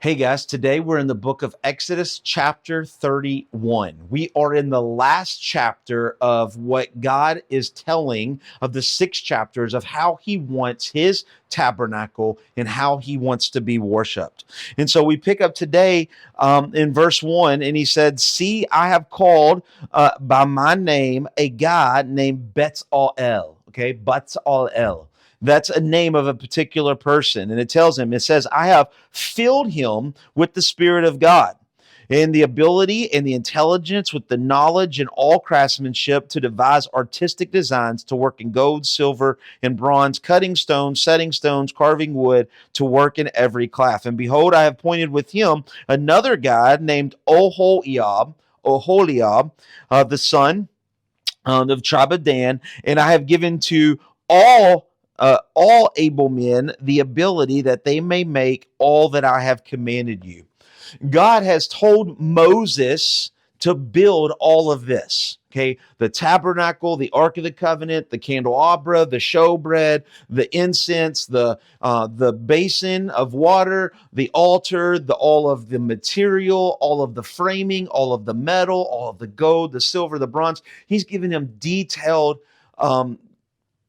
Hey guys, today we're in the book of Exodus, chapter 31. We are in the last chapter of what God is telling of the 6 chapters of how he wants his tabernacle and how he wants to be worshiped. And so we pick up today in verse 1, and he said, "See, I have called by my name a God named Betzalel." Okay, Betzalel. That's a name of a particular person. And it tells him, it says, "I have filled him with the Spirit of God and the ability and the intelligence with the knowledge and all craftsmanship to devise artistic designs, to work in gold, silver, and bronze, cutting stones, setting stones, carving wood, to work in every craft. And behold, I have appointed with him another God named Oholiab, the son of the tribe of Dan, and I have given to all able men the ability that they may make all that I have commanded you." God has told Moses to build all of this. Okay, the tabernacle, the Ark of the Covenant, the candelabra, the showbread, the incense, the basin of water, the altar, all of the material, all of the framing, all of the metal, all of the gold, the silver, the bronze. He's given him detailed um,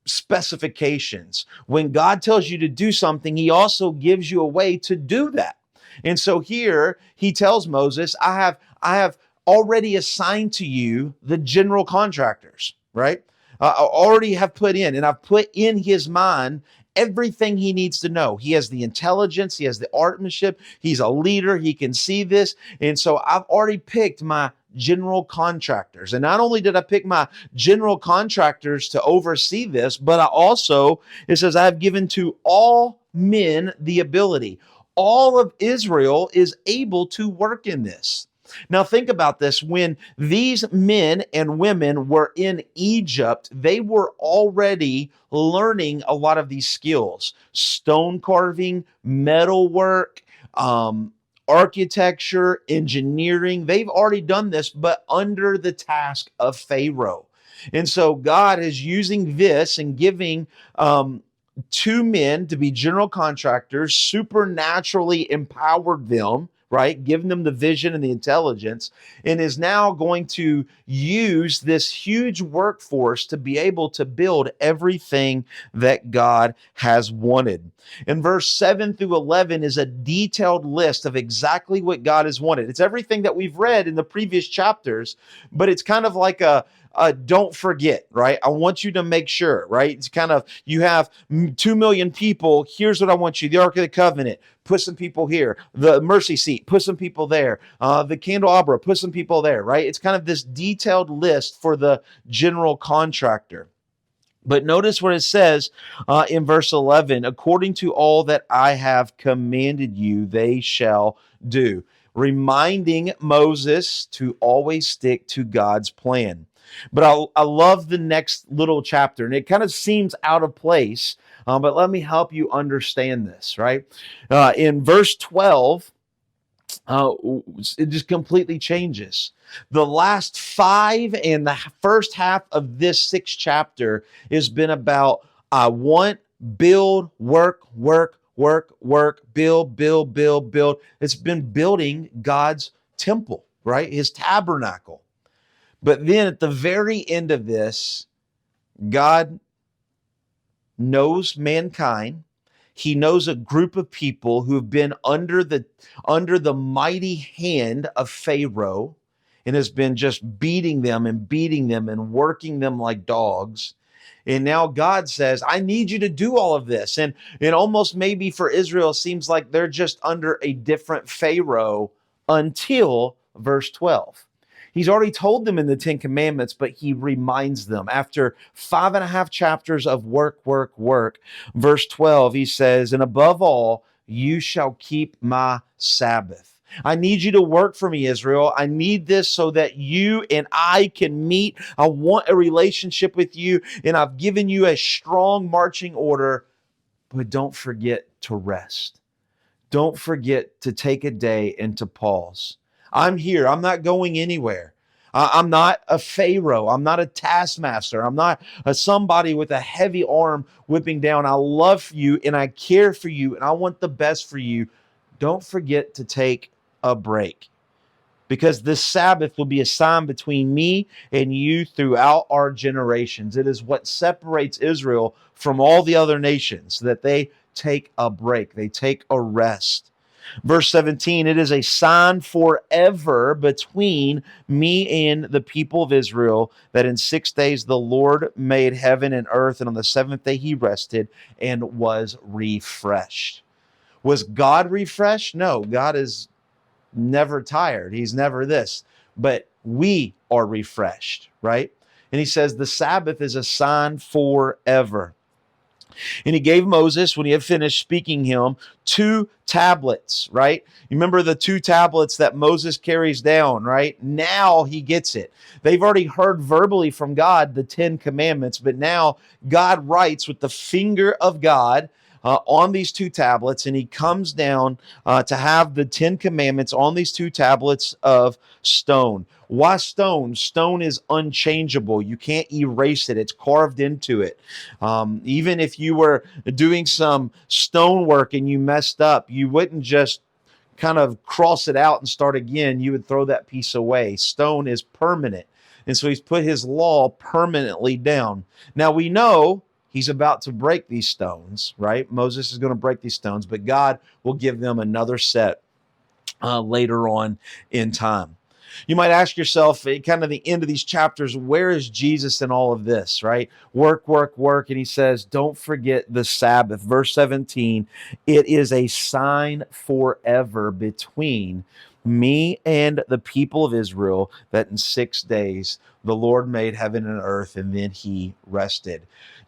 specifications. When God tells you to do something, he also gives you a way to do that. And so here he tells Moses, I have already assigned to you the general contractors, right? I already have put in, and I've put in his mind everything he needs to know. He has the intelligence, he has the artmanship, he's a leader, he can see this. And so I've already picked my general contractors. And not only did I pick my general contractors to oversee this, but it says, I have given to all men the ability. All of Israel is able to work in this. Now, think about this. When these men and women were in Egypt, they were already learning a lot of these skills: stone carving, metal work, architecture, engineering. They've already done this, but under the task of Pharaoh. And so God is using this and giving 2 men to be general contractors, supernaturally empowered them, right? Giving them the vision and the intelligence, and is now going to use this huge workforce to be able to build everything that God has wanted. In verse 7 through 11 is a detailed list of exactly what God has wanted. It's everything that we've read in the previous chapters, but it's kind of like a don't forget, right? I want you to make sure, right? It's kind of, you have 2 million people. Here's what I want you: the Ark of the Covenant, put some people here; the mercy seat, put some people there; the candelabra, put some people there, right? It's kind of this detailed list for the general contractor. But notice what it says in verse 11: "According to all that I have commanded you, they shall do." Reminding Moses to always stick to God's plan. But I love the next little chapter, and it kind of seems out of place, but let me help you understand this, right? In verse 12, uh, it just completely changes. The last 5 and the first half of this 6th chapter has been about I want, build, work, work, work, work, build, build, build, build. It's been building God's temple, right? His tabernacle. But then at the very end of this, God knows mankind. He knows a group of people who have been under the mighty hand of Pharaoh, and has been just beating them and working them like dogs. And now God says, I need you to do all of this. And it almost maybe for Israel seems like they're just under a different Pharaoh until verse 12. He's already told them in the 10 Commandments, but he reminds them after 5.5 chapters of work, work, work. Verse 12, he says, "And above all, you shall keep my Sabbath." I need you to work for me, Israel. I need this so that you and I can meet. I want a relationship with you, and I've given you a strong marching order, but don't forget to rest. Don't forget to take a day and to pause. I'm here. I'm not going anywhere. I'm not a Pharaoh. I'm not a taskmaster. I'm not somebody with a heavy arm whipping down. I love you and I care for you and I want the best for you. don't forget to take a break, because this Sabbath will be a sign between me and you throughout our generations. It is what separates Israel from all the other nations, that they take a break, they take a rest. Verse 17, it is a sign forever between me and the people of Israel, that in 6 days the Lord made heaven and earth, and on the seventh day he rested and was refreshed. Was God refreshed? No, God is never tired. He's never this, but we are refreshed, right? And he says the Sabbath is a sign forever. And he gave Moses, when he had finished speaking him, 2 tablets, right? You remember the 2 tablets that Moses carries down, right? Now he gets it. They've already heard verbally from God the 10 commandments, but now God writes with the finger of God on these 2 tablets, and he comes down to have the 10 commandments on these 2 tablets of stone. Why stone? Stone is unchangeable. You can't erase it. It's carved into it. Even if you were doing some stonework and you messed up, you wouldn't just kind of cross it out and start again. You would throw that piece away. Stone is permanent. And so he's put his law permanently down. Now we know he's about to break these stones, right? Moses is going to break these stones, but God will give them another set later on in time. You might ask yourself, at kind of the end of these chapters, where is Jesus in all of this, right? Work, work, work. And he says, don't forget the Sabbath. Verse 17, it is a sign forever between me and the people of Israel, that in 6 days the Lord made heaven and earth, and then he rested.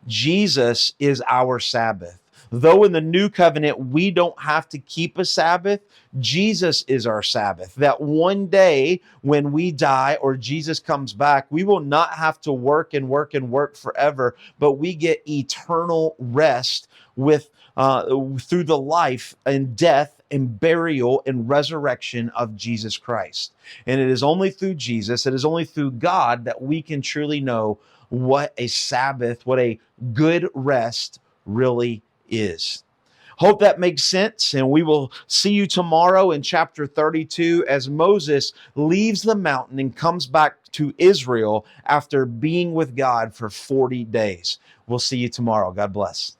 Jesus is our Sabbath. Though in the new covenant we don't have to keep a Sabbath, Jesus is our Sabbath. That one day when we die or Jesus comes back, we will not have to work and work and work forever, but we get eternal rest with through the life and death and burial and resurrection of Jesus Christ. And it is only through Jesus, it is only through God, that we can truly know what a Sabbath, what a good rest really is. Hope that makes sense, and we will see you tomorrow in chapter 32 as Moses leaves the mountain and comes back to Israel after being with God for 40 days. We'll see you tomorrow. God bless.